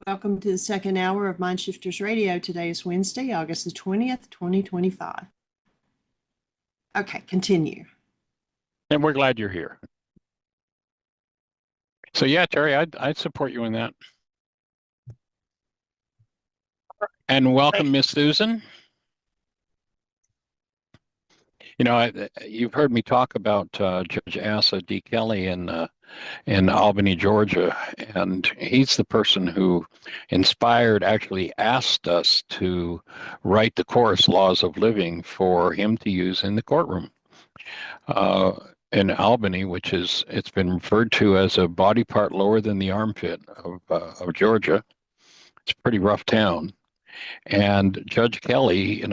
Welcome to the second hour of Mindshifters Radio. Today is Wednesday, August the 20th, 2025. Okay, continue. And we're glad you're here. So yeah, Terry, I'd support you in that. And welcome, Miss Susan. You know, you've heard me talk about Judge Asa D. Kelly in Albany, Georgia, and he's the person who actually asked us to write the course Laws of Living for him to use in the courtroom. In Albany, it's been referred to as a body part lower than the armpit of Georgia. It's a pretty rough town. And Judge Kelly,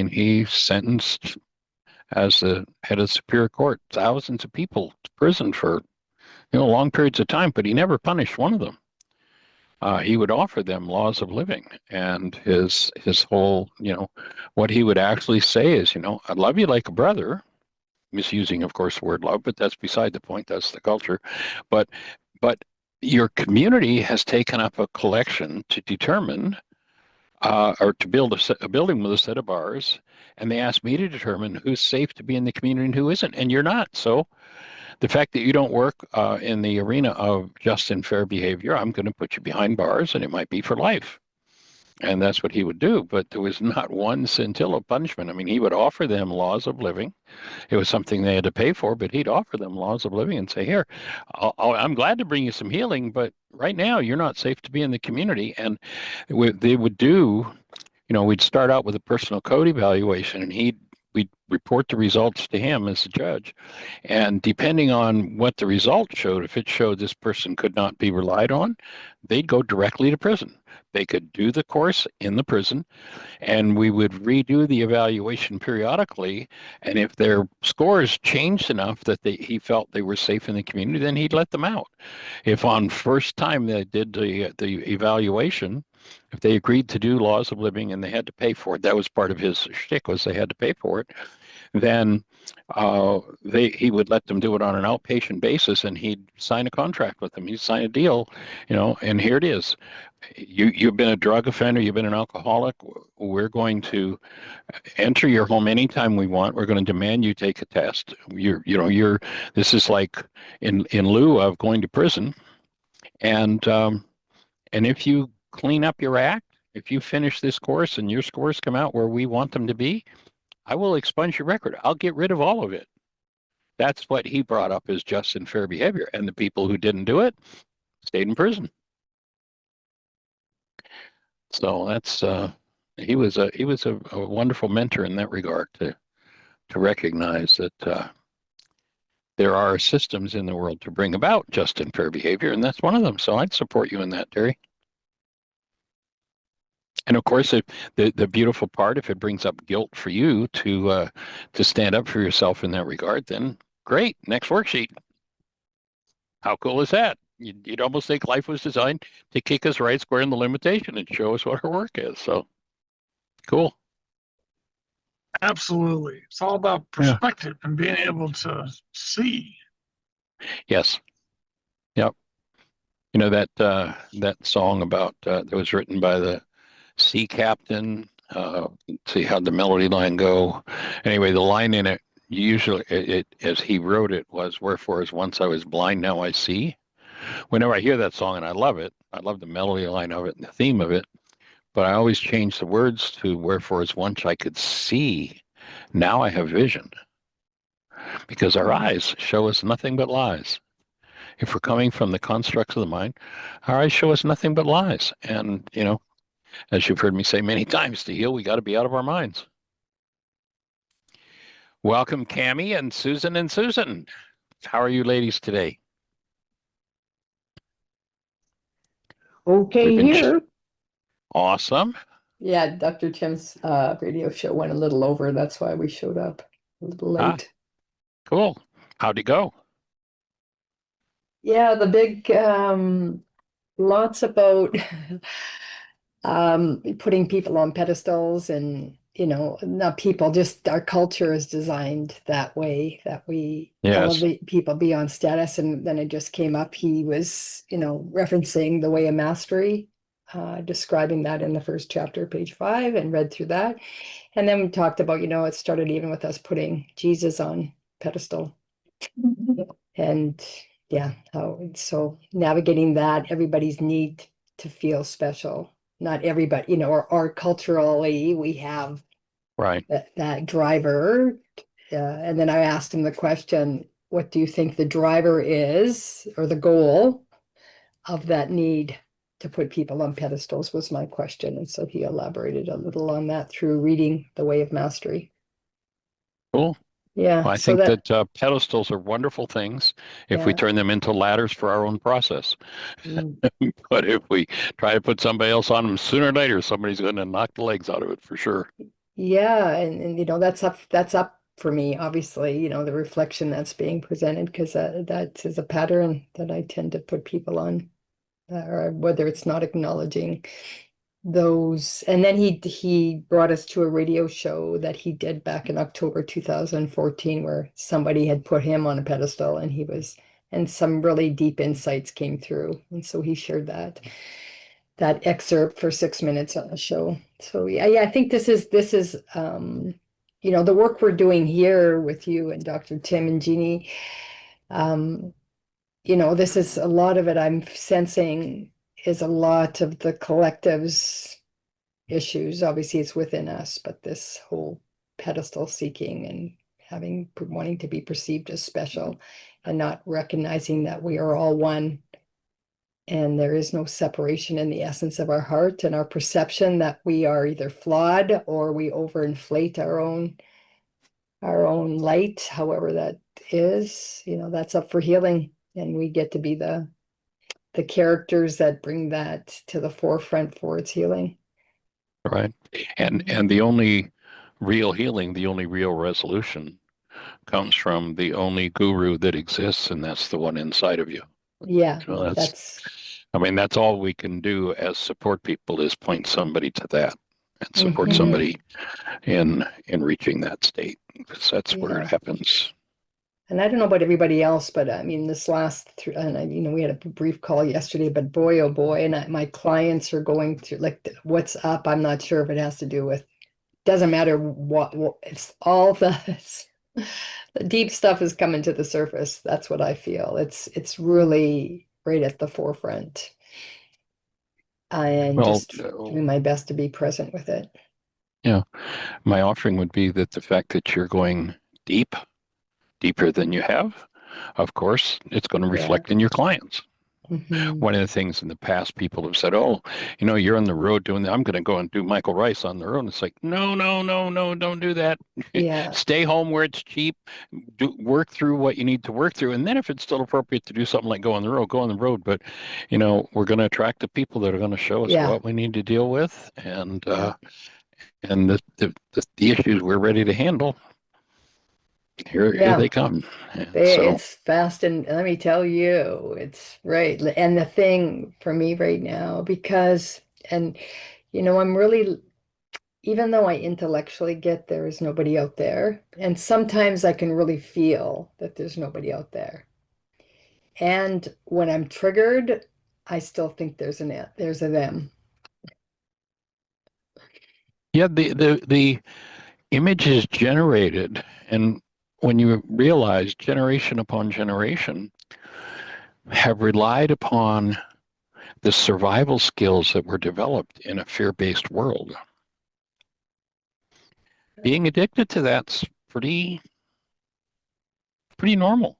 he sentenced as the head of the Superior Court thousands of people to prison for, long periods of time, but he never punished one of them. He would offer them laws of living, and his whole, what he would actually say is, I love you like a brother, misusing, of course, the word love, but that's beside the point. That's the culture. But your community has taken up a collection to determine or to build a building with a set of bars, and they asked me to determine who's safe to be in the community and who isn't, and you're not. So the fact that you don't work in the arena of just and fair behavior, I'm going to put you behind bars, and it might be for life. And that's what he would do. But there was not one scintilla of punishment. I mean, he would offer them laws of living. It was something they had to pay for, but he'd offer them laws of living and say, here, I'm glad to bring you some healing, but right now you're not safe to be in the community. And they would do, we'd start out with a personal code evaluation, and we'd report the results to him as the judge. And depending on what the result showed, if it showed this person could not be relied on, they'd go directly to prison. They could do the course in the prison, and we would redo the evaluation periodically. And if their scores changed enough that he felt they were safe in the community, then he'd let them out. If on first time they did the evaluation, if they agreed to do laws of living and they had to pay for it, that was part of his shtick, was they had to pay for it, then he would let them do it on an outpatient basis, and he'd sign a contract with them. He'd sign a deal, and here it is. You've been a drug offender, you've been an alcoholic. We're going to enter your home anytime we want. We're going to demand you take a test. This is like in lieu of going to prison. And if you clean up your act, if you finish this course and your scores come out where we want them to be, I will expunge your record. I'll get rid of all of it. That's what he brought up as just and fair behavior. And the people who didn't do it stayed in prison. So that's he was a wonderful mentor in that regard, to recognize that there are systems in the world to bring about just and fair behavior, and that's one of them. So I'd support you in that, Terry. And of course, the beautiful part, if it brings up guilt for you to stand up for yourself in that regard, then great. Next worksheet. How cool is that? You'd almost think life was designed to kick us right square in the limitation and show us what our work is. So cool. Absolutely. It's all about perspective and being able to see. Yes. Yep. That song about that was written by the sea captain. See how the melody line go. Anyway, the line in it, usually it as he wrote it, was, wherefore as once I was blind, now I see. Whenever I hear that song, and I love it, I love the melody line of it and the theme of it, but I always change the words to, wherefore as once I could see, now I have vision. Because our eyes show us nothing but lies. If we're coming from the constructs of the mind, our eyes show us nothing but lies. And, as you've heard me say many times, to heal, we got to be out of our minds. Welcome, Cammie and Susan and Susan. How are you ladies today? Okay, here. Awesome. Yeah, Dr. Tim's radio show went a little over. That's why we showed up a little late. Cool. How'd it go? Yeah, the big lots about putting people on pedestals, and not people, just our culture is designed that way, that we elevate people beyond status. And then it just came up, he was referencing the way of mastery, describing that in the first chapter, page 5, and read through that. And then we talked about, it started even with us putting Jesus on pedestal. And yeah, so navigating that, everybody's need to feel special. Not everybody, or culturally, we have Right. that driver. And then I asked him the question, what do you think the driver is, or the goal of that need to put people on pedestals, was my question. And so he elaborated a little on that through reading The Way of Mastery. Cool. Yeah. Well, I think that pedestals are wonderful things if we turn them into ladders for our own process. But if we try to put somebody else on them, sooner or later, somebody's going to knock the legs out of it for sure. Yeah. And that's up for me, obviously, the reflection that's being presented, because that is a pattern that I tend to put people on, or whether it's not acknowledging those. And then he brought us to a radio show that he did back in October 2014, where somebody had put him on a pedestal, and some really deep insights came through. And so he shared that excerpt for 6 minutes on the show. So yeah, I think this is the work we're doing here with you and Dr. Tim and Jeannie. This is a lot of it, I'm sensing, is a lot of the collective's issues. Obviously, it's within us, but this whole pedestal seeking and wanting to be perceived as special, and not recognizing that we are all one, and there is no separation in the essence of our heart, and our perception that we are either flawed or we overinflate our own light, however that is, that's up for healing. And we get to be the characters that bring that to the forefront for its healing. Right. And the only real healing, the only real resolution comes from the only guru that exists, and that's the one inside of you. Yeah. So that's all we can do as support people, is point somebody to that and support somebody in reaching that state, because that's where it happens. And I don't know about everybody else, but I mean, this last, we had a brief call yesterday, but boy, oh boy, and my clients are going through, like, what's up? I'm not sure if it has to do with, doesn't matter what it's all the deep stuff is coming to the surface. That's what I feel. It's really right at the forefront. And just doing my best to be present with it. Yeah. My offering would be that the fact that you're going deeper than you have, of course, it's going to reflect in your clients. One of the things in the past, people have said, oh, you're on the road doing that. I'm going to go and do Michael Ryce on the road. And it's like, no, don't do that. Yeah. Stay home where it's cheap. Work through what you need to work through. And then if it's still appropriate to do something like go on the road. But, we're going to attract the people that are going to show us what we need to deal with. And the issues we're ready to handle. Here they come. It's fast, and let me tell you, it's right. And the thing for me right now, because, I'm really, even though I intellectually get there is nobody out there, and sometimes I can really feel that there's nobody out there. And when I'm triggered, I still think there's a them. Yeah, the image is generated, and when you realize generation upon generation have relied upon the survival skills that were developed in a fear-based world. Being addicted to that's pretty normal.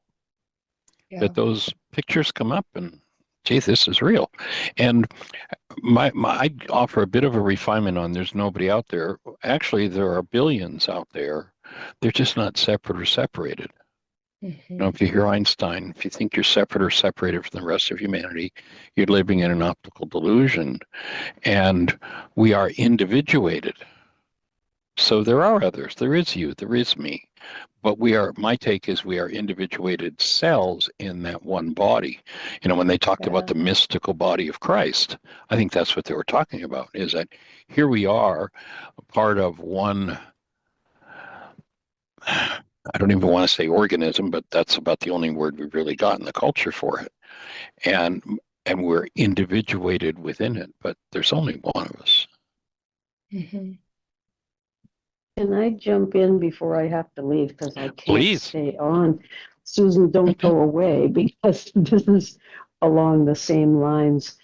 That those pictures come up and, gee, this is real. And I offer a bit of a refinement on there's nobody out there. Actually, there are billions out there. They're just not separate or separated. If you hear Einstein, if you think you're separate or separated from the rest of humanity, you're living in an optical delusion. And we are individuated. So there are others. There is you. There is me. But my take is we are individuated cells in that one body. When they talked about the mystical body of Christ, I think that's what they were talking about, is that here we are, a part of one, I don't even want to say organism, but that's about the only word we've really got in the culture for it. And and we're individuated within it, but there's only one of us. Mhm. Can I jump in before I have to leave because I can't Please. stay on? Susan, don't go away because this is along the same lines.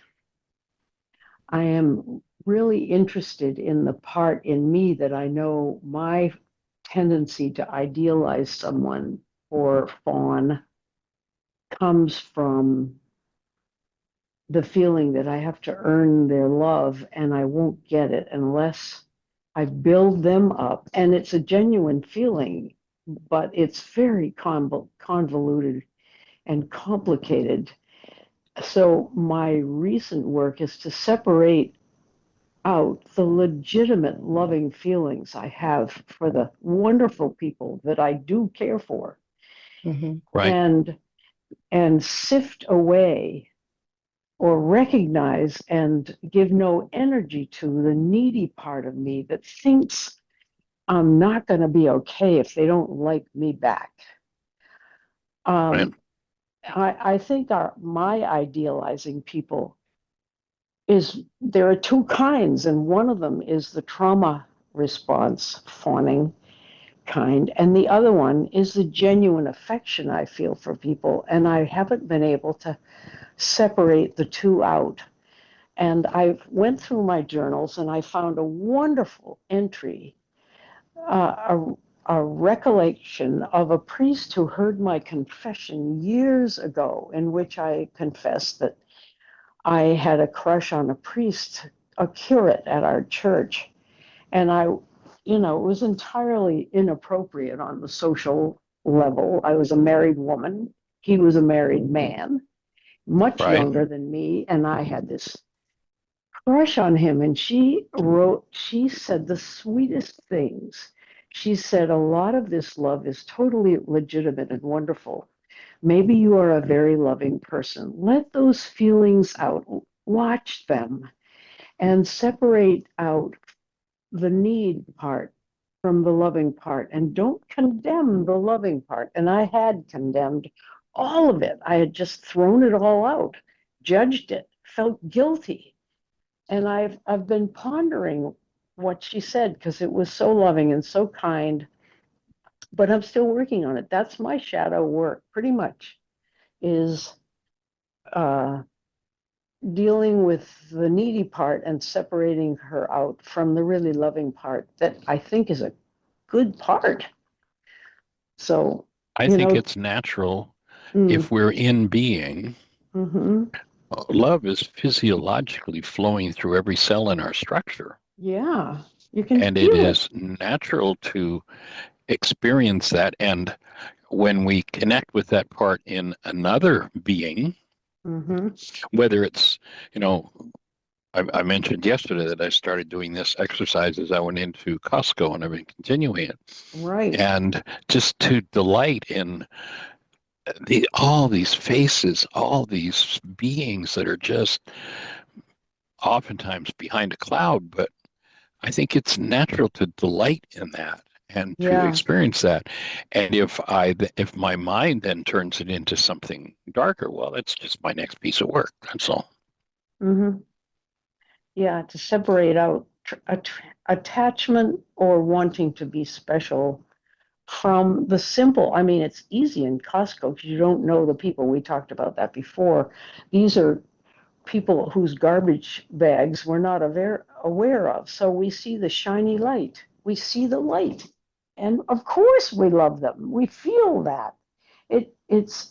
I am really interested in the part in me that I know my tendency to idealize someone or fawn comes from the feeling that I have to earn their love and I won't get it unless I build them up. And it's a genuine feeling, but it's very convoluted and complicated. So my recent work is to separate out the legitimate loving feelings I have for the wonderful people that I do care for, Mhm. Right. and sift away or recognize and give no energy to the needy part of me that thinks I'm not going to be okay if they don't like me back. Right. I think my idealizing people is there are two kinds, and one of them is the trauma response, fawning kind, and the other one is the genuine affection I feel for people, and I haven't been able to separate the two out. And I went through my journals and I found a wonderful entry, a recollection of a priest who heard my confession years ago, in which I confessed that I had a crush on a priest, a curate at our church. And it was entirely inappropriate on the social level. I was a married woman. He was a married man, much Right. younger than me. And I had this crush on him. And she said the sweetest things. She said, a lot of this love is totally legitimate and wonderful. Maybe you are a very loving person. Let those feelings out, watch them, and separate out the need part from the loving part. And don't condemn the loving part. And I had condemned all of it. I had just thrown it all out, judged it, felt guilty. And I've been pondering what she said because it was so loving and so kind, but I'm still working on it. That's my shadow work, pretty much, is uh, dealing with the needy part and separating her out from the really loving part that I think is a good part. So, I think it's natural if we're in being. mhm. Love is physiologically flowing through every cell in our structure. Yeah, you can And it feel it. is natural to experience that. And when we connect with that part in another being, whether it's, I mentioned yesterday that I started doing this exercise as I went into Costco, and I've been continuing it. Right. And just to delight in all these faces, all these beings that are just oftentimes behind a cloud, but I think it's natural to delight in that and to Yeah. experience that. And if my mind then turns it into something darker, well, that's just my next piece of work. That's all. Yeah, to separate out attachment or wanting to be special from the simple. I mean, it's easy in Costco because you don't know the people. We talked about that before. These are people whose garbage bags we're not aware of. So we see the shiny light. We see the light. And of course we love them. We feel that.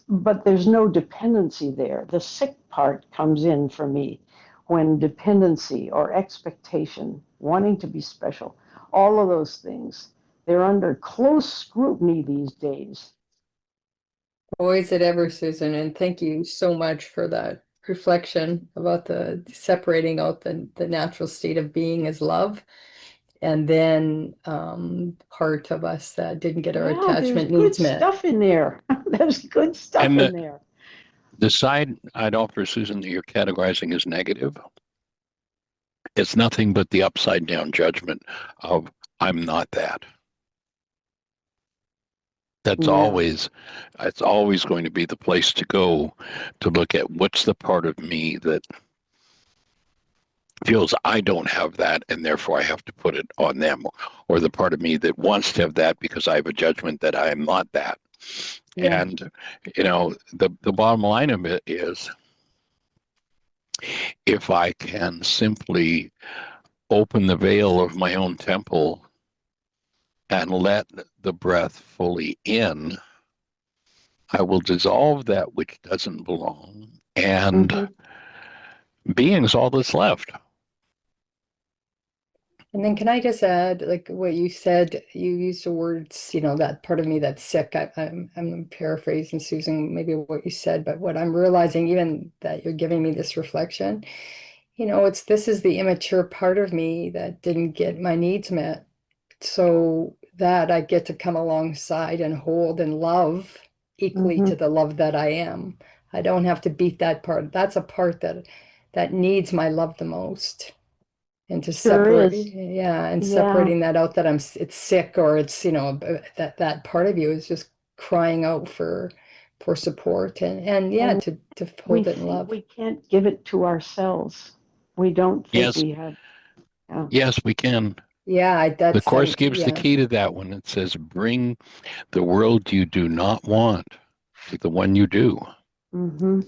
But there's no dependency there. The sick part comes in for me when dependency or expectation, wanting to be special, all of those things, they're under close scrutiny these days. Boy, is it ever, Susan, and thank you so much for that reflection about the separating out the natural state of being as love, and then part of us that didn't get our attachment There's needs good met. stuff in there. There's good stuff And in there. the side I'd offer, Susan, that you're categorizing as negative, it's nothing but the upside down judgment of I'm not that. That's Yeah. always, it's always going to be the place to go to look at what's the part of me that feels I don't have that and therefore I have to put it on them, or the part of me that wants to have that because I have a judgment that I am not that. Yeah. And, you know, the bottom line of it is if I can simply open the veil of my own temple and let the breath fully in, I will dissolve that which doesn't belong, and Mhm. being's all that's left. And then can I just add, like what you said, you used the words, that part of me that's sick. I'm paraphrasing, Susan, maybe what you said, but what I'm realizing, even that you're giving me this reflection, this is the immature part of me that didn't get my needs met. So that I get to come alongside and hold and love equally to Mhm. the love that I am. I don't have to beat that part. That's a part that needs my love the most. And to Sure separate, is. yeah, and Yeah. separating that out that it's sick, or it's, that part of you is just crying out for support, and yeah, And to we hold it in think love. we can't give it to ourselves. We don't think Yes, we have. Yeah. yes, we can. Yeah, The that's Course gives the yeah. key to that when it says, bring the world you do not want to the one you do. Mm-hmm.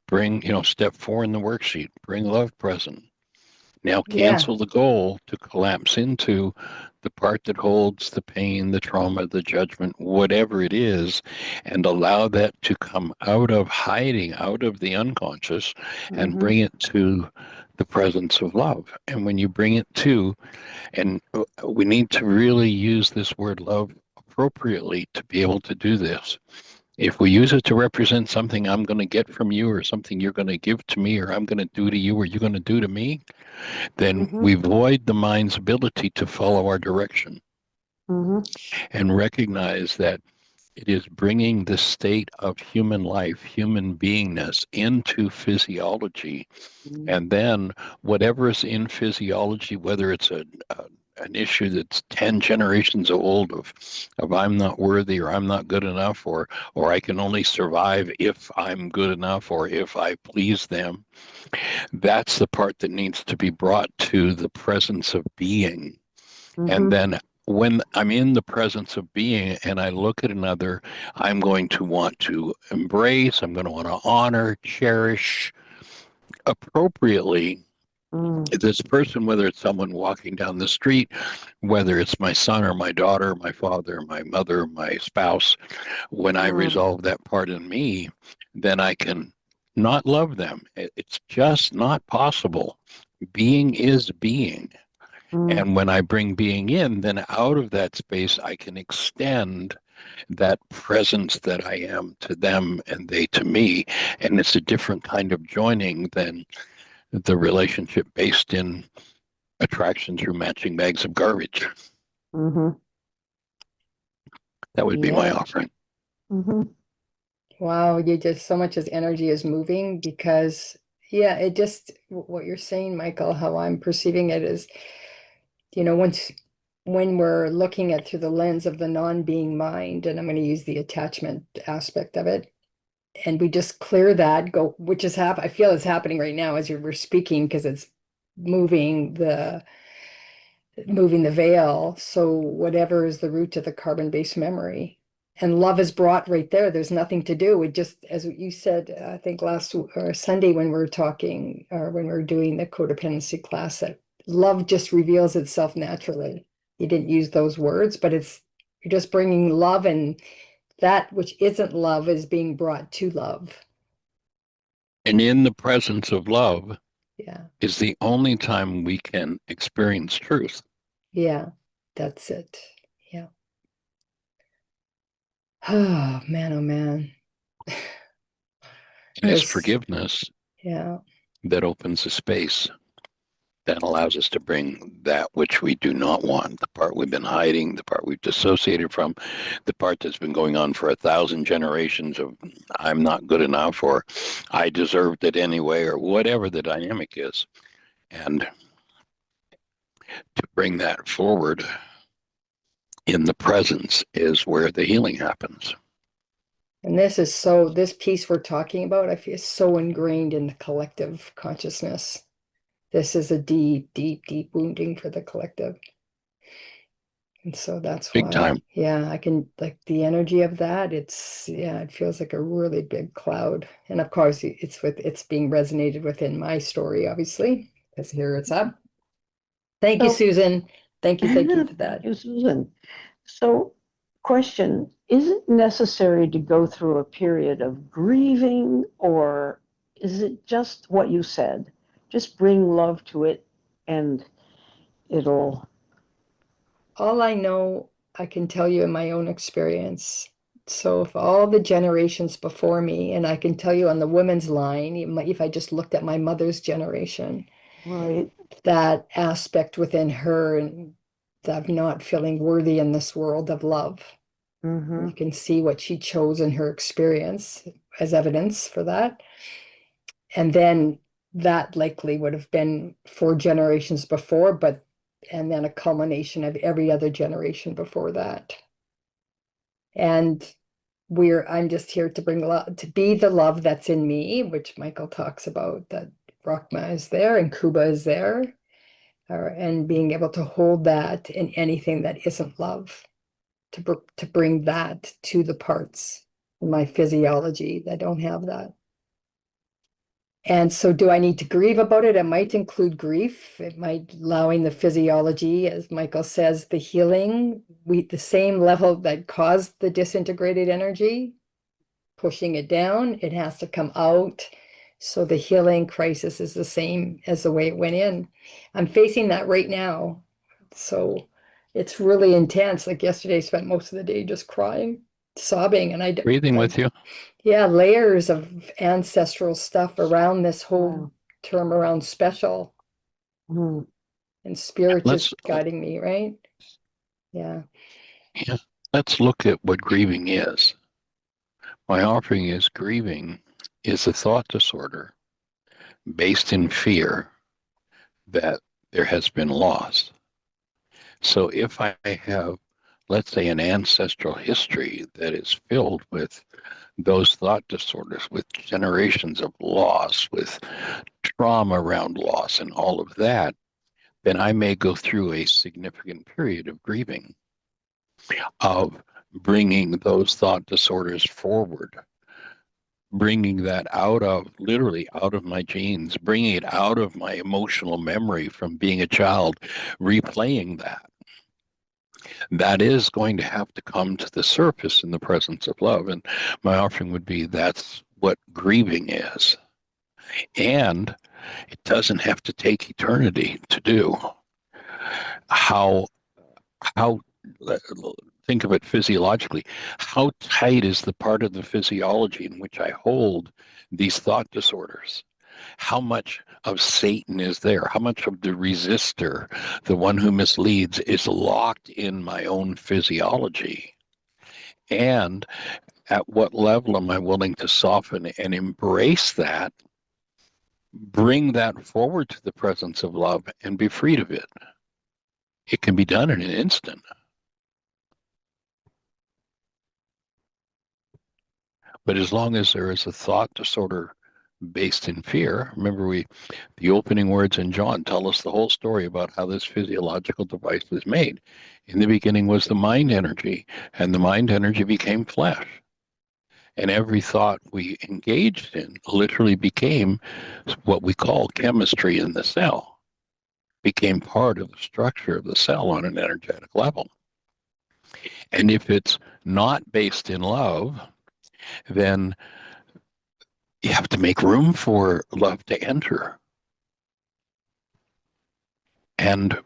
Bring, step 4 in the worksheet, bring love present. Now Yeah. cancel the goal to collapse into the part that holds the pain, the trauma, the judgment, whatever it is, and allow that to come out of hiding, out of the unconscious, and Mm-hmm. bring it to the presence of love. And when you bring it to, and we need to really use this word love appropriately to be able to do this. If we use it to represent something I'm going to get from you, or something you're going to give to me, or I'm going to do to you, or you're going to do to me, then Mm-hmm. we void the mind's ability to follow our direction Mm-hmm. and recognize that it is bringing the state of human life, human beingness into physiology. And then whatever is in physiology, whether it's an issue that's 10 generations old of I'm not worthy, or I'm not good enough, or I can only survive if I'm good enough, or if I please them, that's the part that needs to be brought to the presence of being. And Mm-hmm. then when I'm in the presence of being and I look at another, I'm going to want to embrace, I'm going to want to honor, cherish appropriately Mm-hmm. this person, whether it's someone walking down the street, whether it's my son or my daughter, my father, my mother, my spouse. When I resolve that part in me, then I can not love them. It's just not possible. Being is being. Mm-hmm. And when I bring being in, then out of that space, I can extend that presence that I am to them and they to me. And it's a different kind of joining than the relationship based in attraction through matching bags of garbage. Mm-hmm. That would be my Yeah. offering. Mm-hmm. Wow, you just so much as energy is moving, because yeah, it just what you're saying, Michael, how I'm perceiving it is, once when we're looking at through the lens of the non-being mind, and I'm going to use the attachment aspect of it, and we just clear that, go, which is I feel is happening right now as we're speaking, because it's moving the veil. So whatever is the root to the carbon-based memory, and love is brought right there. There's nothing to do. It just, as you said, I think last or Sunday when we were talking, or when we were doing the codependency class, that love just reveals itself naturally. You didn't use those words, but you're just bringing love, and that which isn't love is being brought to love. And in the presence of love Yeah. is the only time we can experience truth. Yeah. That's it. Yeah. Oh man, oh man. And it's There's, forgiveness yeah. that opens the space that allows us to bring that which we do not want, the part we've been hiding, the part we've dissociated from, the part that's been going on for 1,000 generations of I'm not good enough, or I deserved it anyway, or whatever the dynamic is. And to bring that forward in the presence is where the healing happens. And this piece we're talking about, I feel is so ingrained in the collective consciousness. This is a deep, deep, deep wounding for the collective. And so that's Big why, time. yeah, I can like the energy of that. It feels like a really big cloud. And of course, it's being resonated within my story, obviously, because here it's up. Thank you, So- Susan. Thank you for that. Thank you, Susan. So, question, is it necessary to go through a period of grieving, or is it just what you said? Just bring love to it and it'll. All I know, I can tell you in my own experience. So if all the generations before me, and I can tell you on the women's line, if I just looked at my mother's generation, Right. that aspect within her and of not feeling worthy in this world of love. Mm-hmm. You can see what she chose in her experience as evidence for that. And then that likely would have been 4 generations before, and then a culmination of every other generation before that. And I'm just here to bring love, to be the love that's in me, which Michael talks about, that Rachma is there and Kuba is there, and being able to hold that in anything that isn't love, to bring that to the parts in my physiology that don't have that. And so do I need to grieve about it? It might include grief. It might allowing the physiology, as Michael says, the healing, the same level that caused the disintegrated energy, pushing it down, it has to come out. So the healing crisis is the same as the way it went in. I'm facing that right now. So it's really intense. Like yesterday, I spent most of the day just crying, sobbing, and Breathing with you. yeah, layers of ancestral stuff around this whole Wow. term around special, Mm. and spirit Let's just guiding me, right? Yeah. yeah, let's look at what grieving is. My offering is grieving is a thought disorder based in fear that there has been loss. So if I have, let's say, an ancestral history that is filled with those thought disorders, with generations of loss, with trauma around loss, and all of that, then I may go through a significant period of grieving, of bringing those thought disorders forward, bringing that out of, literally out of my genes, bringing it out of my emotional memory from being a child, replaying that. That is going to have to come to the surface in the presence of love. And my offering would be that's what grieving is. And it doesn't have to take eternity to do. How think of it physiologically. How tight is the part of the physiology in which I hold these thought disorders? How much of Satan is there? How much of the resistor, the one who misleads, is locked in my own physiology? And at what level am I willing to soften and embrace that, bring that forward to the presence of love, and be freed of it? It can be done in an instant. But as long as there is a thought disorder based in fear, remember the opening words in John tell us the whole story about how this physiological device was made. In the beginning was the mind energy, and the mind energy became flesh. And every thought we engaged in literally became what we call chemistry in the cell, became part of the structure of the cell on an energetic level. And if it's not based in love, then you have to make room for love to enter and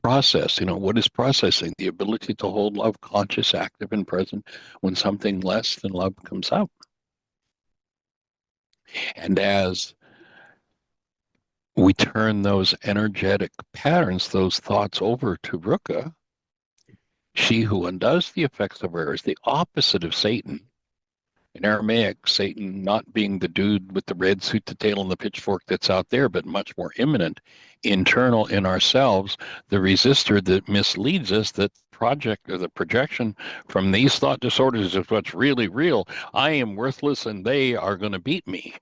process. What is processing? The ability to hold love conscious, active, and present when something less than love comes up. And as we turn those energetic patterns, those thoughts over to Ruka, she who undoes the effects of error is the opposite of Satan. In Aramaic, Satan not being the dude with the red suit, the tail, and the pitchfork that's out there, but much more imminent, internal in ourselves, the resistor that misleads us, that project or the projection from these thought disorders is what's really real. I am worthless and they are going to beat me.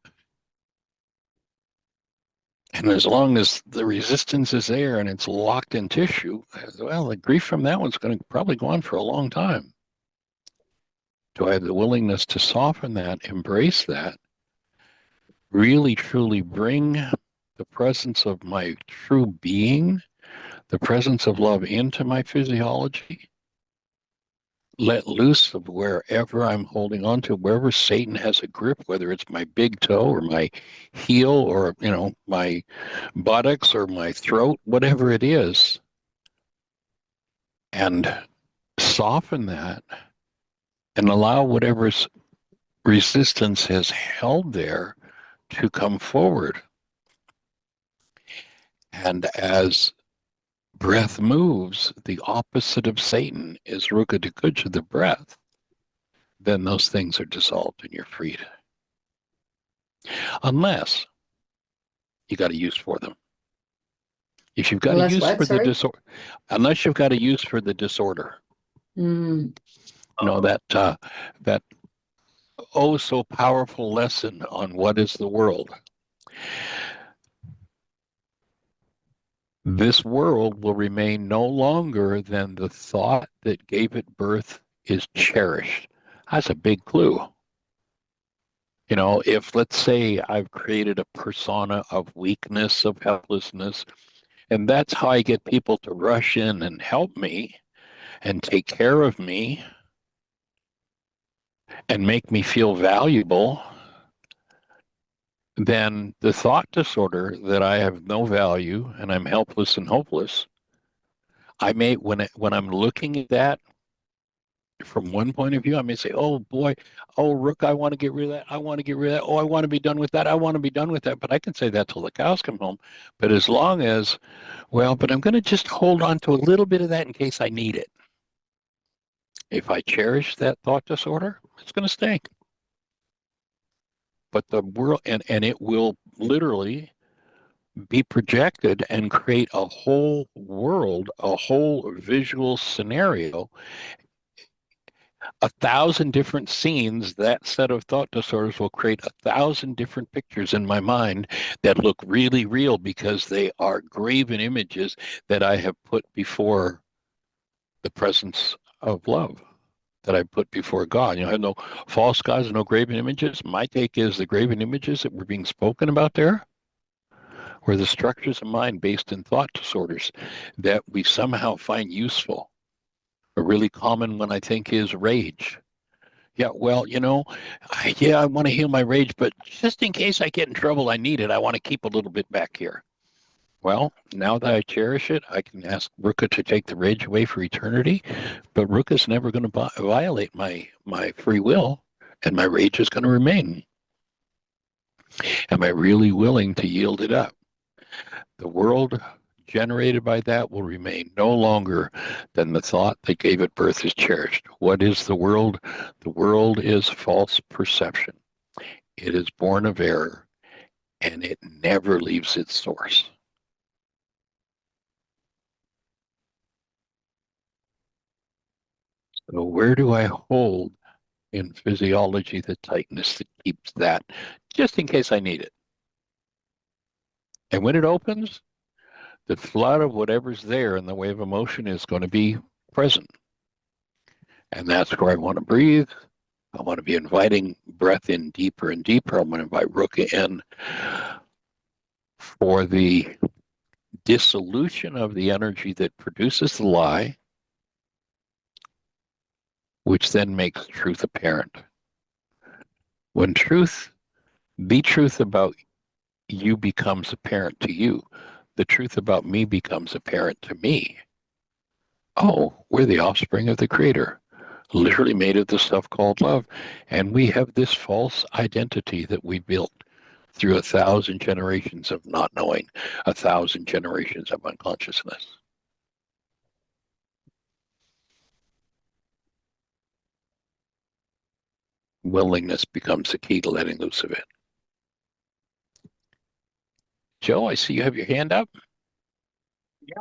And as long as the resistance is there and it's locked in tissue, well, the grief from that one's going to probably go on for a long time. Do I have the willingness to soften that, embrace that, really truly bring the presence of my true being, the presence of love into my physiology, let loose of wherever I'm holding on to, wherever Satan has a grip, whether it's my big toe or my heel or, my buttocks or my throat, whatever it is, and soften that and allow whatever's resistance has held there to come forward. And as breath moves, the opposite of Satan is Ruka Dakuja, the breath, then those things are dissolved and you're freed. Unless you got a use for them. If you've got a use for the disorder, unless you've got a use for the disorder, that oh so powerful lesson on what is the world. This world will remain no longer than the thought that gave it birth is cherished. That's a big clue. If, let's say, I've created a persona of weakness, of helplessness, and that's how I get people to rush in and help me and take care of me and make me feel valuable, then the thought disorder that I have no value and I'm helpless and hopeless, I may, when I'm looking at that from one point of view, I may say, oh boy, oh Rook, I want to get rid of that. I want to get rid of that. Oh, I want to be done with that. I want to be done with that. But I can say that till the cows come home. But as long as, but I'm going to just hold on to a little bit of that in case I need it. If I cherish that thought disorder, it's going to stay. But the world, and it will literally be projected and create a whole world, a whole visual scenario, 1,000 different scenes. That set of thought disorders will create 1,000 different pictures in my mind that look really real because they are graven images that I have put before the presence of love, that I put before God. I have no false gods, no graven images. My take is the graven images that were being spoken about there were the structures of mind based in thought disorders that we somehow find useful. A really common one, I think, is rage. Yeah, well, I want to heal my rage, but just in case I get in trouble, I need it. I want to keep a little bit back here. Well, now that I cherish it, I can ask Ruka to take the rage away for eternity, but Ruka's never going to violate my free will, and my rage is going to remain. Am I really willing to yield it up? The world generated by that will remain no longer than the thought that gave it birth is cherished. What is the world? The world is false perception. It is born of error, and it never leaves its source. So where do I hold in physiology the tightness that keeps that just in case I need it? And when it opens, the flood of whatever's there in the way of emotion is going to be present. And that's where I want to breathe. I want to be inviting breath in deeper and deeper. I want to invite Ruka in for the dissolution of the energy that produces the lie, which then makes truth apparent. When the truth about you becomes apparent to you, the truth about me becomes apparent to me. Oh, we're the offspring of the Creator, literally made of the stuff called love. And we have this false identity that we built through 1,000 generations of not knowing, 1,000 generations of unconsciousness. Willingness becomes the key to letting loose of it. Joe, I see you have your hand up. Yeah.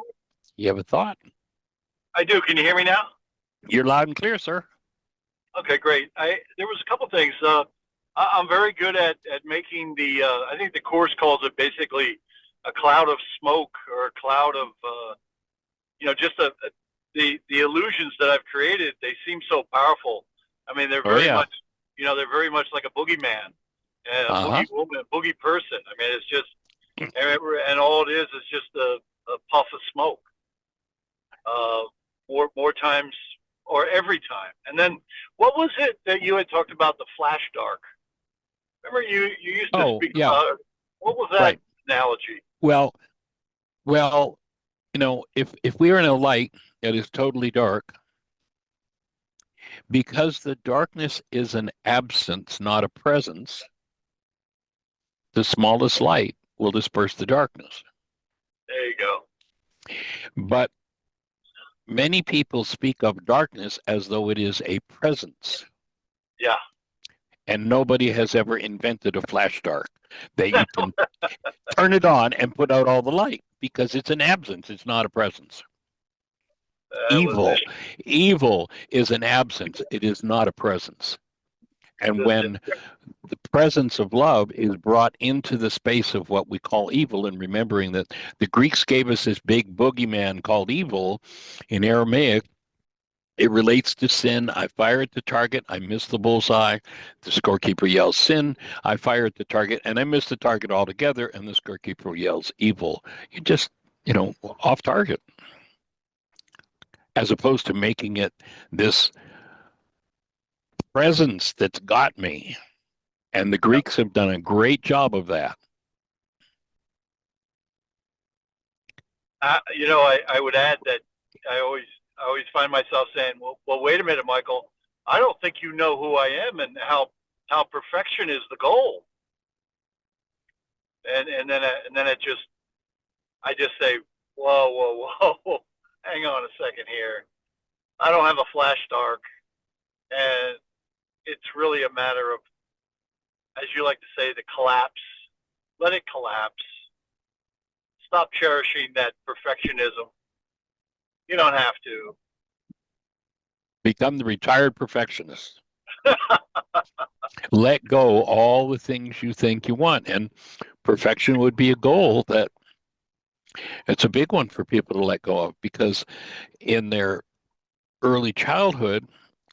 You have a thought? I do. Can you hear me now? You're loud and clear, sir. Okay, great. There was a couple things. I'm very good at making the. I think the course calls it basically a cloud of smoke or a cloud of just the illusions that I've created. They seem so powerful. I mean, they're very much they're very much like a boogeyman, a boogie woman, a boogie person. I mean, it's just and all it is just a puff of smoke. More times or every time. And then what was it that you had talked about, the flash dark? Remember you used to speak about it. What was that analogy? Well, if we are in a light that is totally dark, because the darkness is an absence, not a presence, the smallest light will disperse the darkness. There you go. But many people speak of darkness as though it is a presence. Yeah. And nobody has ever invented a flash dark that you can turn it on and put out all the light, because it's an absence. It's not a presence. Evil is an absence. It is not a presence. And when the presence of love is brought into the space of what we call evil, and remembering that the Greeks gave us this big boogeyman called evil, in Aramaic, it relates to sin. I fire at the target, I miss the bullseye. The scorekeeper yells sin. I fire at the target, and I miss the target altogether, and the scorekeeper yells evil. You just, off target. As opposed to making it this presence that's got me. And the Greeks have done a great job of that. I would add that I always find myself saying, well, wait a minute, Michael. I don't think you know who I am and how perfection is the goal. And then I just say, whoa, hang on a second here. I don't have a flash dark, and it's really a matter of, as you like to say, the collapse. Let it collapse. Stop cherishing that perfectionism. You don't have to. Become the retired perfectionist. Let go all the things you think you want. And perfection would be a goal that it's a big one for people to let go of, because in their early childhood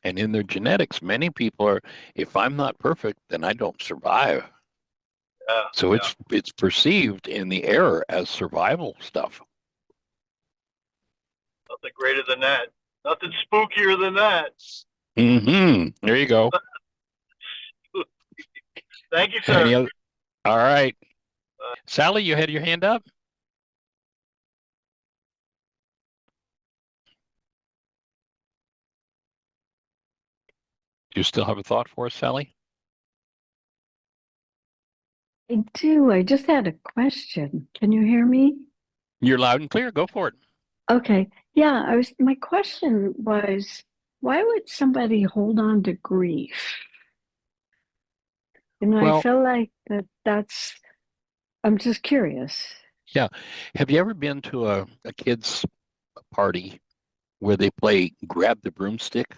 and in their genetics, many people are, if I'm not perfect, then I don't survive. So it's perceived in the era as survival stuff. Nothing greater than that. Nothing spookier than that. There you go. Thank you, sir. All right. Sally, you had your hand up? Do you still have a thought for us, Sally? I do. I just had a question. Can you hear me? You're loud and clear. Go for it. Okay. Yeah, my question was, why would somebody hold on to grief? I feel like I'm just curious. Yeah. Have you ever been to a kid's party where they play grab the broomstick?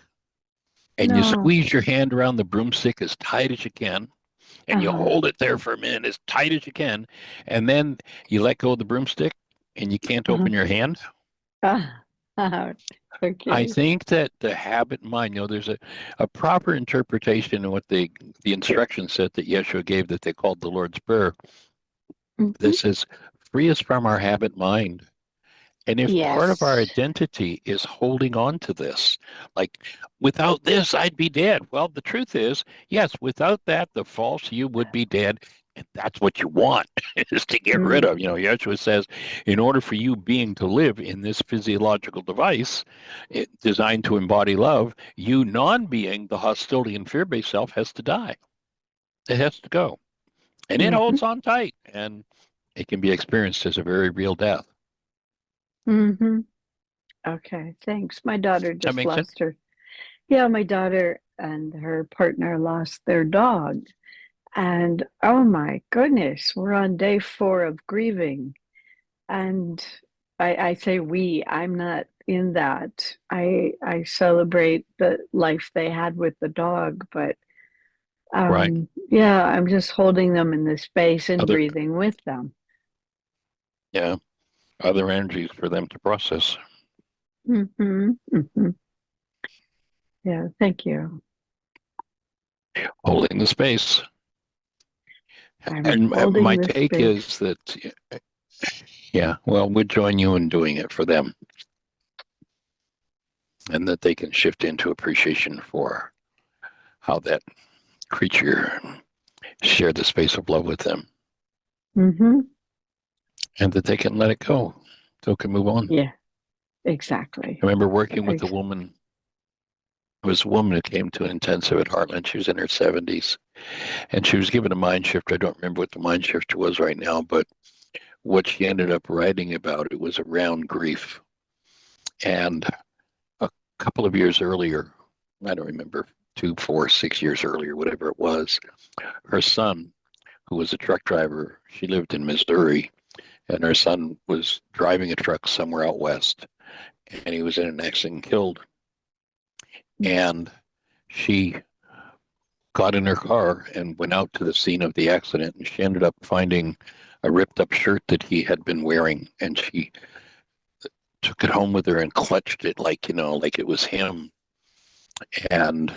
And you squeeze your hand around the broomstick as tight as you can, and you hold it there for a minute as tight as you can, and then you let go of the broomstick and you can't open your hand? Okay. I think that the habit mind, there's a proper interpretation of what the instruction set that Yeshua gave that they called the Lord's Prayer. That says, free us from our habit mind. And if part of our identity is holding on to this, like, without this, I'd be dead. Well, the truth is, yes, without that, the false you would be dead. And that's what you want, is to get rid of. Yeshua says, in order for you being to live in this physiological device designed to embody love, you non-being, the hostility and fear-based self, has to die. It has to go. And it holds on tight. And it can be experienced as a very real death. Okay, thanks. My daughter just lost her. Yeah, my daughter and her partner lost their dog. And oh my goodness, we're on day 4 of grieving. And I say we, I'm not in that. I celebrate the life they had with the dog, but Right. yeah, I'm just holding them in this space and Other, breathing with them. yeah, other energies for them to process. Hmm. Hmm. Yeah, thank you. Holding the space. I'm And holding my this take space. is that, yeah, well, we'd join you in doing it for them, and that they can shift into appreciation for how that creature shared the space of love with them, Hmm. and that they can let it go, so it can move on. Yeah, exactly. I remember working with a woman. It was a woman who came to an intensive at Heartland. She was in her 70s, and she was given a mind shift. I don't remember what the mind shift was right now, but what she ended up writing about it was around grief. And a couple of years earlier, I don't remember, 2, 4, 6 years earlier, whatever it was, her son, who was a truck driver, she lived in Missouri, and her son was driving a truck somewhere out west, and he was in an accident and killed. And she got in her car and went out to the scene of the accident, and she ended up finding a ripped up shirt that he had been wearing, and she took it home with her and clutched it like, like it was him. And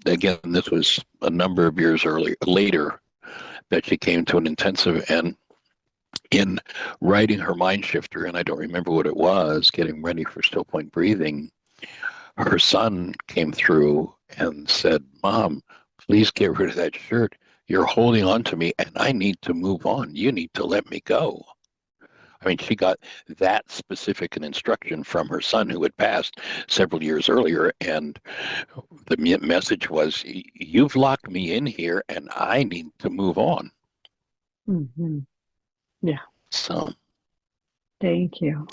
again, this was a number of years later that she came to an intensive, and in writing her mind shifter, and I don't remember what it was, getting ready for still point breathing, her son came through and said, "Mom, please get rid of that shirt. You're holding on to me, and I need to move on. You need to let me go." I mean, she got that specific an instruction from her son, who had passed several years earlier, and the message was, "You've locked me in here, and I need to move on." Hmm. Yeah, So, thank you.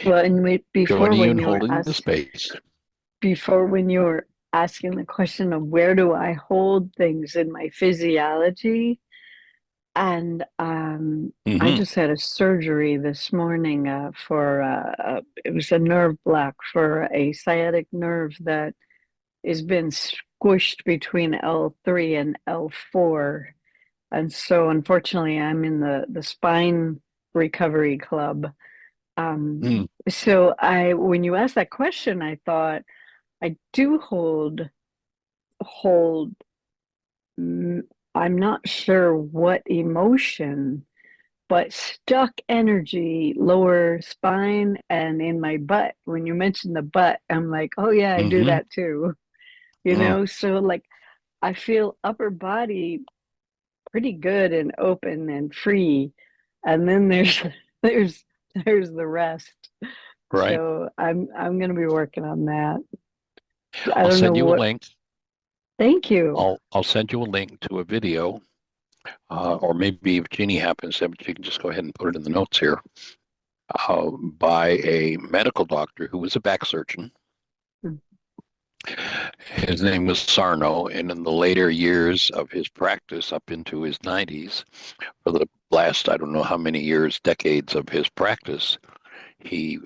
Well, and before joining you when and you were holding the space. before when you were asking the question of where do I hold things in my physiology, and I Mm-hmm. just had a surgery this morning for it was a nerve block for a sciatic nerve that has been squished between L3 and L4. And so unfortunately I'm in the spine recovery club. Mm, So when you asked that question, I thought I do hold I'm not sure what emotion, but stuck energy, lower spine and in my butt. When you mentioned the butt, I'm like, oh yeah, I do mm-hmm. that too. So like I feel upper body pretty good and open and free. And then there's there's there's the rest. Right. So I'm gonna be working on that. I I'll don't know send you a what. link. Thank you. I'll send you a link to a video, or maybe if Jeannie happens to, but you can just go ahead and put it in the notes here, by a medical doctor who was a back surgeon. His name was Sarno, and in the later years of his practice, up into his 90s, for the last, I don't know how many years, decades of his practice, he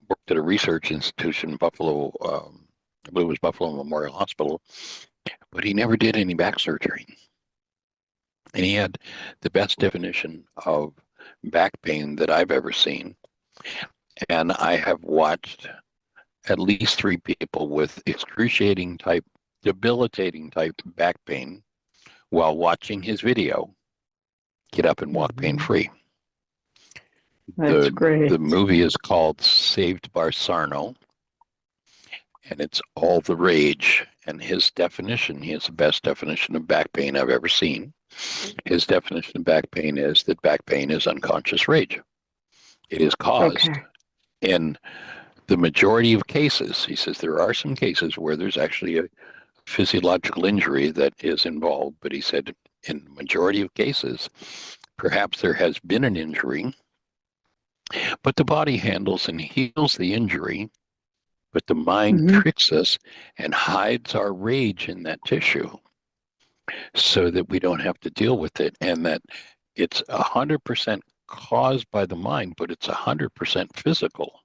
worked at a research institution in Buffalo, I believe it was Buffalo Memorial Hospital, but he never did any back surgery. And he had the best definition of back pain that I've ever seen. And I have watched at least 3 people with excruciating type, debilitating type back pain while watching his video get up and walk pain free. That's great. The movie is called Saved by Sarno, and it's all the rage. And his definition, he has the best definition of back pain I've ever seen. His definition of back pain is that back pain is unconscious rage. It is caused in the majority of cases. He says there are some cases where there's actually a physiological injury that is involved, but he said in the majority of cases, perhaps there has been an injury, but the body handles and heals the injury, but the mind tricks us and hides our rage in that tissue so that we don't have to deal with it, and that it's 100% caused by the mind, but it's 100% physical.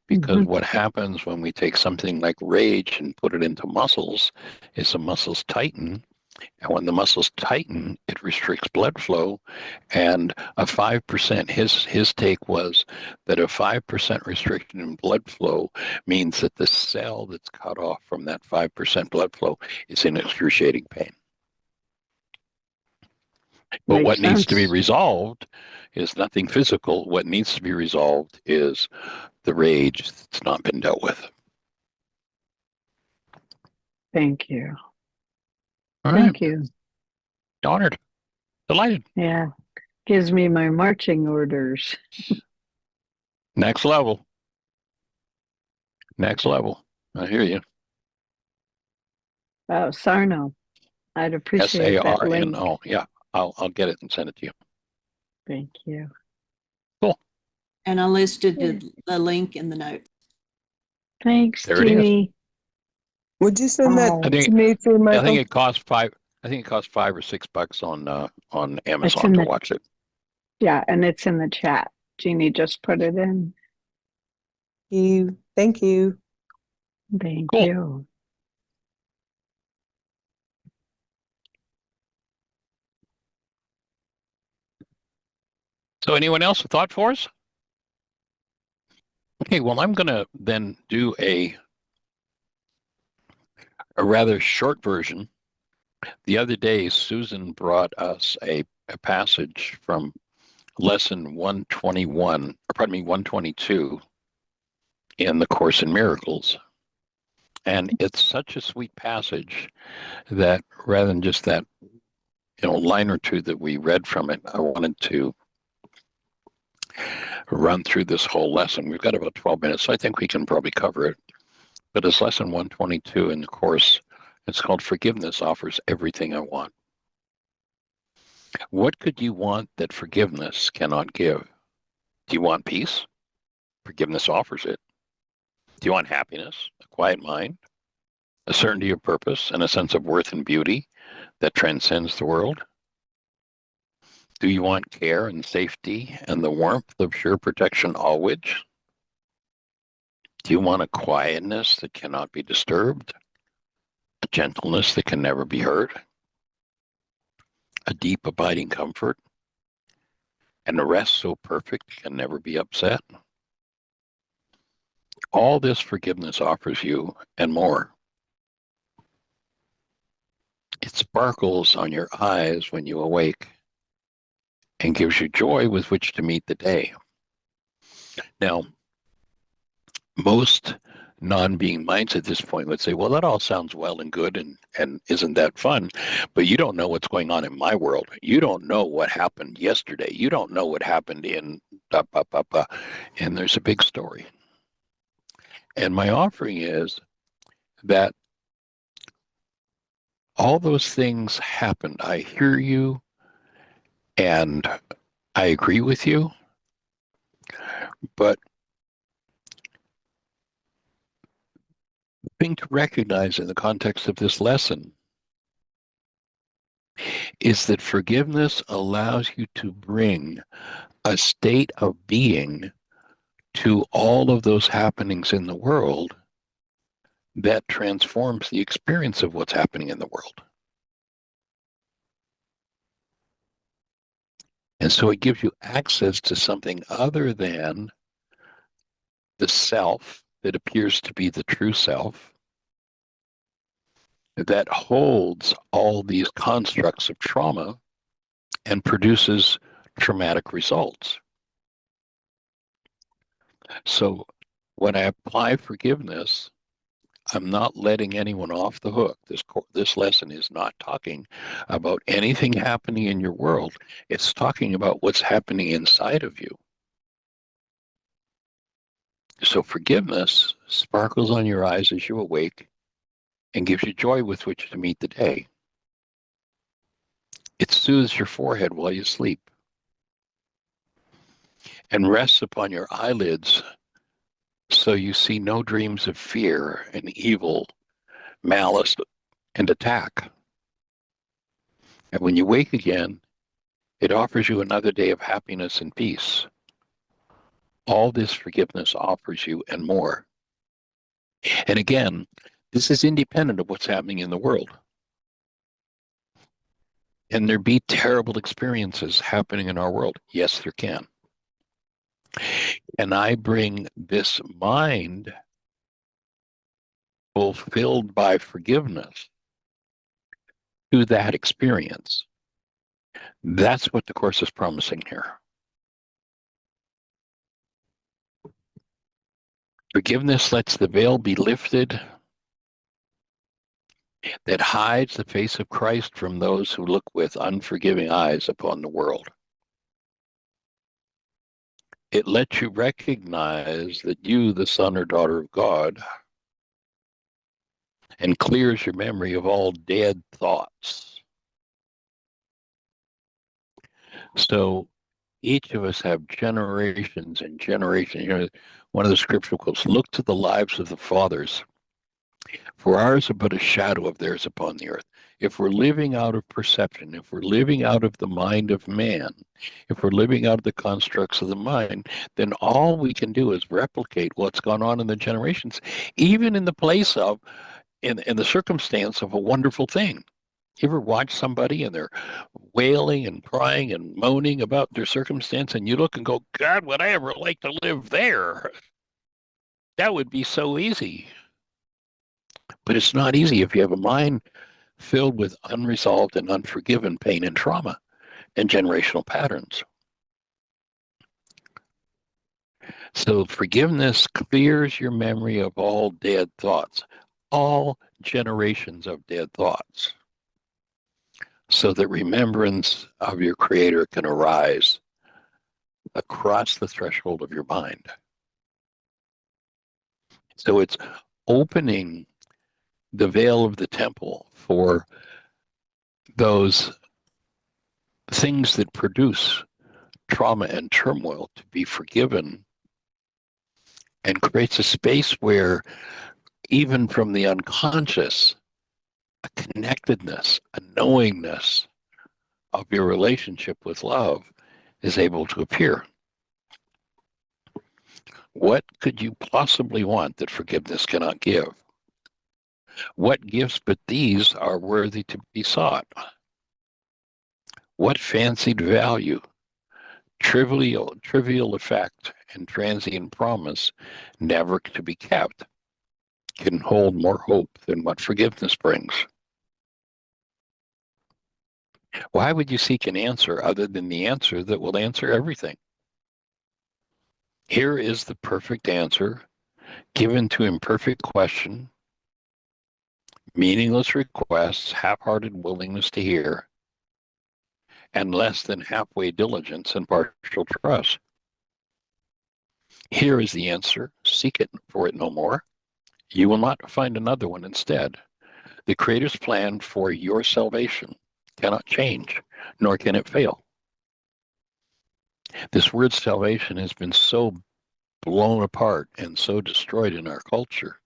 Because what happens when we take something like rage and put it into muscles is the muscles tighten. And when the muscles tighten, it restricts blood flow. And a 5%, his take was that a 5% restriction in blood flow means that the cell that's cut off from that 5% blood flow is in excruciating pain. But Makes what needs to be sense. resolved is nothing physical. What needs to be resolved is the rage that's not been dealt with. Thank you. All Thank right. you. Honored. Delighted. Yeah. Gives me my marching orders. Next level. Next level. I hear you. Oh, Sarno. I'd appreciate that link. Sarno. Yeah. I'll get it and send it to you. Thank you. Cool. And I listed Yeah. the link in the note. Thanks, There it is. Jeannie. Would you send that Oh, to me too, I Michael? think it costs $5 or $6 on it's Amazon in to the watch it. yeah, and it's in the chat. Jeannie just put it in. Thank you. Thank Cool. you. So anyone else a thought for us? Okay, well, I'm going to then do a rather short version. The other day, Susan brought us a passage from lesson 122 in the Course in Miracles. And it's such a sweet passage that rather than just that, line or two that we read from it, I wanted to run through this whole lesson. We've got about 12 minutes, so I think we can probably cover it. But it's lesson 122 in the Course. It's called Forgiveness Offers Everything I Want. What could you want that forgiveness cannot give? Do you want peace? Forgiveness offers it. Do you want happiness, a quiet mind, a certainty of purpose, and a sense of worth and beauty that transcends the world? Do you want care and safety and the warmth of sure protection always? Do you want a quietness that cannot be disturbed, a gentleness that can never be hurt, a deep abiding comfort, and a rest so perfect it can never be upset? All this forgiveness offers you and more. It sparkles on your eyes when you awake and gives you joy with which to meet the day. Now, most non-being minds at this point would say, well, that all sounds well and good and isn't that fun, but you don't know what's going on in my world. You don't know what happened yesterday. You don't know what happened in and there's a big story. And my offering is that all those things happened. I hear you and I agree with you, but the thing to recognize in the context of this lesson is that forgiveness allows you to bring a state of being to all of those happenings in the world that transforms the experience of what's happening in the world. And so it gives you access to something other than the self that appears to be the true self, that holds all these constructs of trauma and produces traumatic results. So when I apply forgiveness, I'm not letting anyone off the hook. This lesson is not talking about anything happening in your world. It's talking about what's happening inside of you. So forgiveness sparkles on your eyes as you awake and gives you joy with which to meet the day. It soothes your forehead while you sleep and rests upon your eyelids so you see no dreams of fear and evil, malice, and attack. And when you wake again, it offers you another day of happiness and peace. All this forgiveness offers you and more. And again, this is independent of what's happening in the world. Can there be terrible experiences happening in our world? Yes, there can. And I bring this mind fulfilled by forgiveness to that experience. That's what the Course is promising here. Forgiveness lets the veil be lifted that hides the face of Christ from those who look with unforgiving eyes upon the world. It lets you recognize that you, the son or daughter of God, and clears your memory of all dead thoughts. So each of us have generations and generations. You know, one of the scriptural quotes, look to the lives of the fathers, for ours are but a shadow of theirs upon the earth. If we're living out of perception, if we're living out of the mind of man, if we're living out of the constructs of the mind, then all we can do is replicate what's gone on in the generations, even in the place of, in the circumstance of a wonderful thing. You ever watch somebody and they're wailing and crying and moaning about their circumstance, and you look and go, God, would I ever like to live there? That would be so easy. But it's not easy if you have a mind filled with unresolved and unforgiven pain and trauma and generational patterns. So forgiveness clears your memory of all dead thoughts, all generations of dead thoughts, so that remembrance of your Creator can arise across the threshold of your mind. So it's opening the veil of the temple for those things that produce trauma and turmoil to be forgiven, and creates a space where, even from the unconscious, a connectedness, a knowingness of your relationship with love is able to appear. What could you possibly want that forgiveness cannot give? What gifts but these are worthy to be sought? What fancied value, trivial effect, and transient promise, never to be kept, can hold more hope than what forgiveness brings? Why would you seek an answer other than the answer that will answer everything? Here is the perfect answer given to imperfect question, meaningless requests, half-hearted willingness to hear, and less than halfway diligence and partial trust. Here is the answer. Seek it for it no more. You will not find another one instead. The Creator's plan for your salvation cannot change, nor can it fail. This word salvation has been so blown apart and so destroyed in our culture.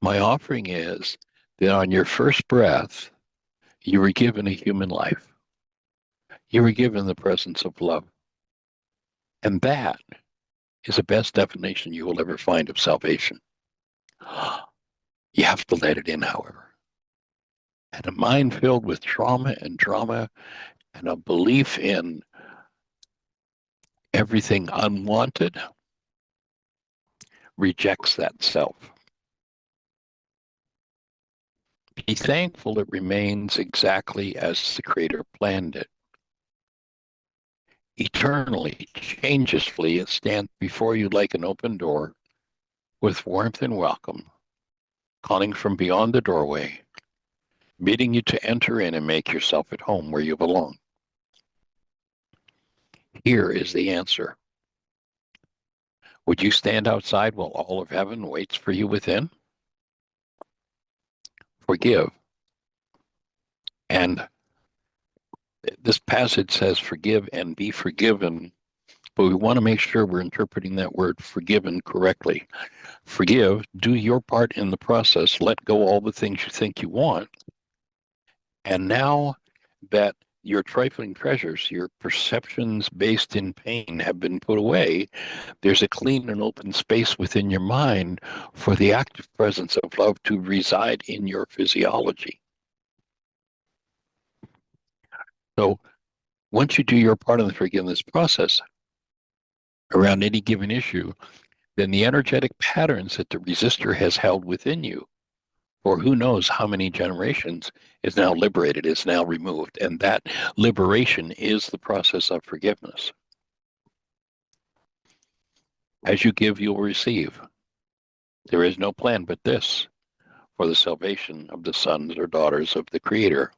My offering is that on your first breath, you were given a human life. You were given the presence of love. And that is the best definition you will ever find of salvation. You have to let it in, however. And a mind filled with trauma and drama and a belief in everything unwanted rejects that self. Be thankful it remains exactly as the Creator planned it. Eternally, changelessly, it stands before you like an open door with warmth and welcome, calling from beyond the doorway, bidding you to enter in and make yourself at home where you belong. Here is the answer. Would you stand outside while all of heaven waits for you within? Forgive. And this passage says forgive and be forgiven, but we want to make sure we're interpreting that word forgiven correctly. Forgive, do your part in the process, let go all the things you think you want. And now that your trifling treasures, your perceptions based in pain have been put away. There's a clean and open space within your mind for the active presence of love to reside in your physiology. So once you do your part of the forgiveness process around any given issue, then the energetic patterns that the resistor has held within you for who knows how many generations is now liberated, is now removed. And that liberation is the process of forgiveness. As you give, you'll receive. There is no plan but this for the salvation of the sons or daughters of the Creator.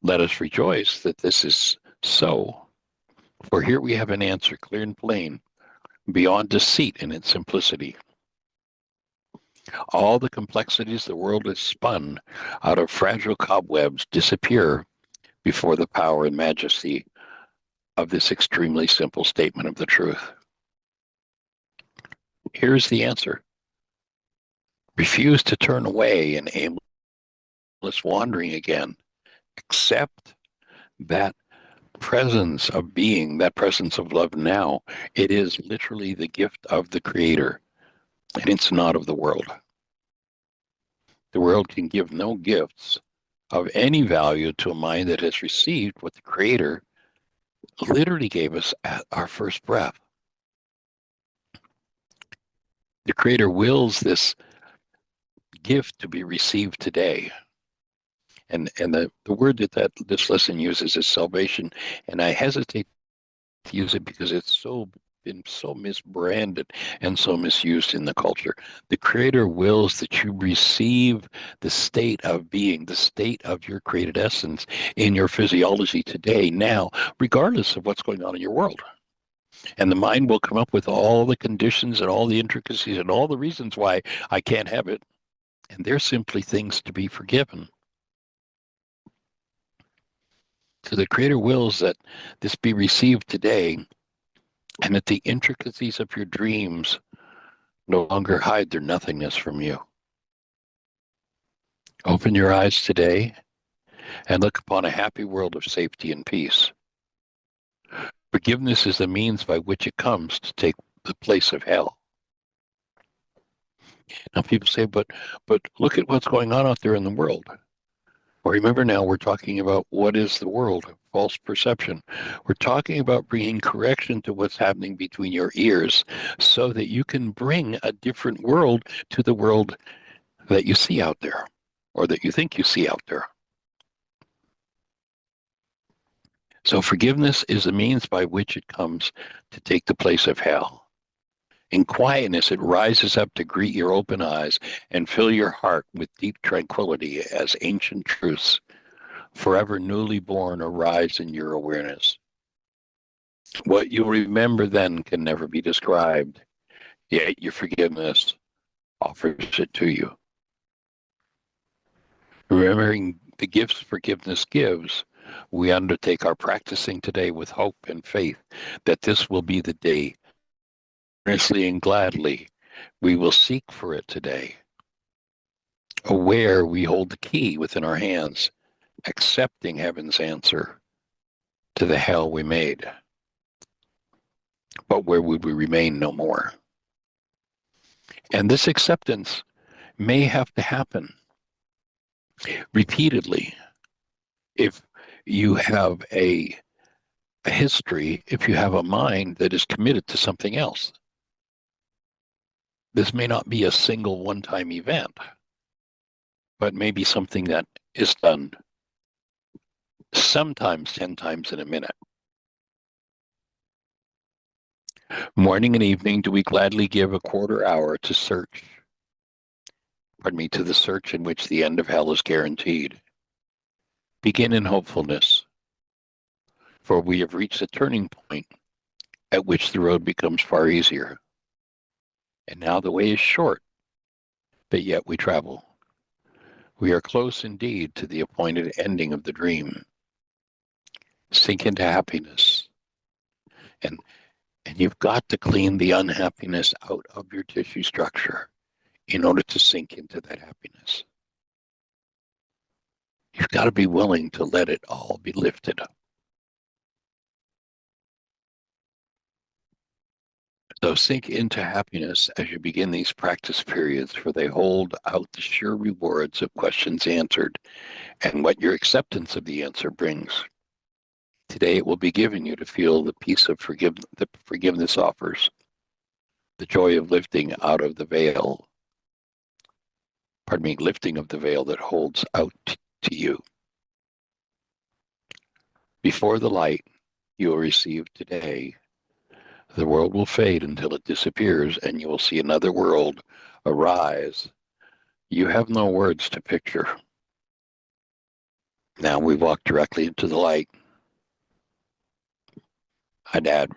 Let us rejoice that this is so. For here we have an answer, clear and plain, beyond deceit in its simplicity. All the complexities the world has spun out of fragile cobwebs disappear before the power and majesty of this extremely simple statement of the truth. Here's the answer. Refuse to turn away in aimless wandering again. Accept that presence of being, that presence of love now. It is literally the gift of the Creator, and it's not of the world. The world can give no gifts of any value to a mind that has received what the Creator literally gave us at our first breath. The Creator wills this gift to be received today. And the word that this lesson uses is salvation. And I hesitate to use it because it's been so misbranded and so misused in the culture. The Creator wills that you receive the state of being, the state of your created essence in your physiology today, now, regardless of what's going on in your world. And the mind will come up with all the conditions and all the intricacies and all the reasons why I can't have it. And they're simply things to be forgiven. So the Creator wills that this be received today, and that the intricacies of your dreams no longer hide their nothingness from you. Open your eyes today and look upon a happy world of safety and peace. Forgiveness is the means by which it comes to take the place of hell. Now people say, but look at what's going on out there in the world. Well, remember now, we're talking about what is the world, false perception. We're talking about bringing correction to what's happening between your ears so that you can bring a different world to the world that you see out there, or that you think you see out there. So forgiveness is the means by which it comes to take the place of hell. In quietness, it rises up to greet your open eyes and fill your heart with deep tranquility as ancient truths, forever newly born, arise in your awareness. What you remember then can never be described, yet your forgiveness offers it to you. Remembering the gifts forgiveness gives, we undertake our practicing today with hope and faith that this will be the day. Earnestly and gladly, we will seek for it today. Aware we hold the key within our hands, accepting heaven's answer to the hell we made. But where would we remain no more? And this acceptance may have to happen repeatedly if you have a history, if you have a mind that is committed to something else. This may not be a single one-time event, but maybe something that is done sometimes 10 times in a minute. Morning and evening do we gladly give a quarter hour to search, to the search in which the end of hell is guaranteed. Begin in hopefulness, for we have reached a turning point at which the road becomes far easier. And now the way is short, but yet we travel. We are close indeed to the appointed ending of the dream. Sink into happiness. And you've got to clean the unhappiness out of your tissue structure in order to sink into that happiness. You've got to be willing to let it all be lifted. So sink into happiness as you begin these practice periods, for they hold out the sure rewards of questions answered and what your acceptance of the answer brings. Today it will be given you to feel the peace of that forgiveness offers, the joy of lifting out of the veil, lifting of the veil that holds out to you. Before the light you will receive today, the world will fade until it disappears, and you will see another world arise. You have no words to picture. Now we walk directly into the light. I'd add,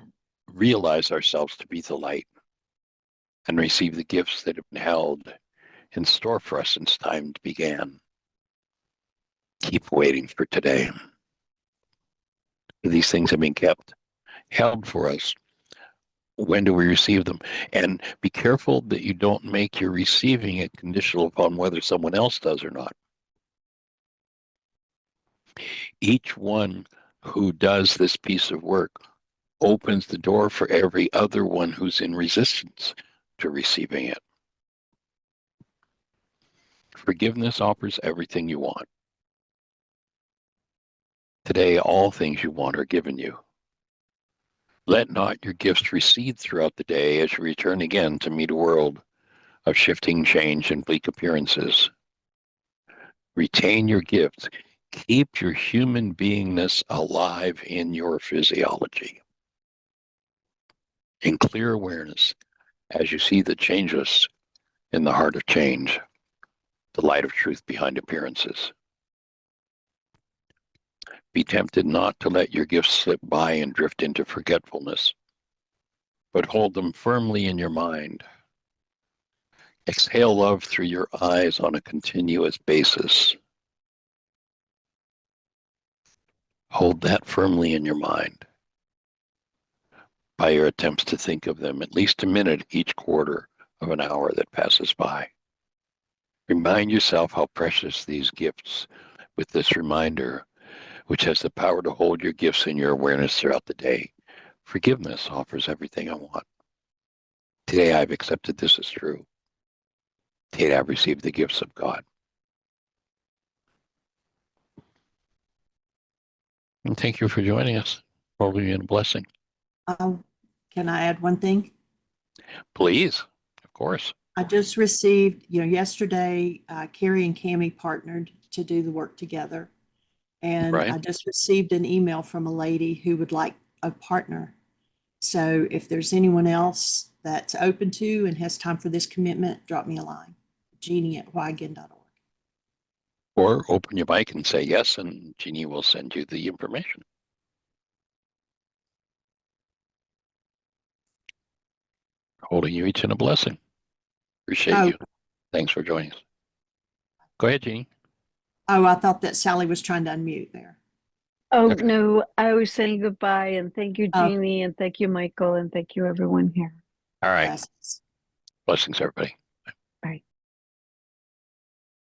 realize ourselves to be the light and receive the gifts that have been held in store for us since time began. Keep waiting for today. These things have been held for us. When do we receive them? And be careful that you don't make your receiving it conditional upon whether someone else does or not. Each one who does this piece of work opens the door for every other one who's in resistance to receiving it. Forgiveness offers everything you want. Today, all things you want are given you. Let not your gifts recede throughout the day as you return again to meet a world of shifting change and bleak appearances. Retain your gifts. Keep your human beingness alive in your physiology. In clear awareness, as you see the changeless in the heart of change, the light of truth behind appearances. Be tempted not to let your gifts slip by and drift into forgetfulness, but hold them firmly in your mind. Exhale love through your eyes on a continuous basis. Hold that firmly in your mind by your attempts to think of them at least a minute each quarter of an hour that passes by. Remind yourself how precious these gifts with this reminder, which has the power to hold your gifts in your awareness throughout the day. Forgiveness offers everything I want. Today I've accepted this as true. Today I've received the gifts of God. And thank you for joining us. Probably a blessing. Can I add one thing? Please, of course. I just received, yesterday, Carrie and Cammie partnered to do the work together. And Right. I just received an email from a lady who would like a partner. So if there's anyone else that's open to and has time for this commitment, drop me a line, jeannie@wygan.org. Or open your mic and say yes, and Jeannie will send you the information. Holding you each in a blessing. Appreciate you. Thanks for joining us. Go ahead, Jeannie. Oh, I thought that Sally was trying to unmute there. Oh, Okay. no, I was saying goodbye and thank you, Oh. Jeannie, and thank you, Michael, and thank you, everyone here. All right. Yes. Blessings, everybody.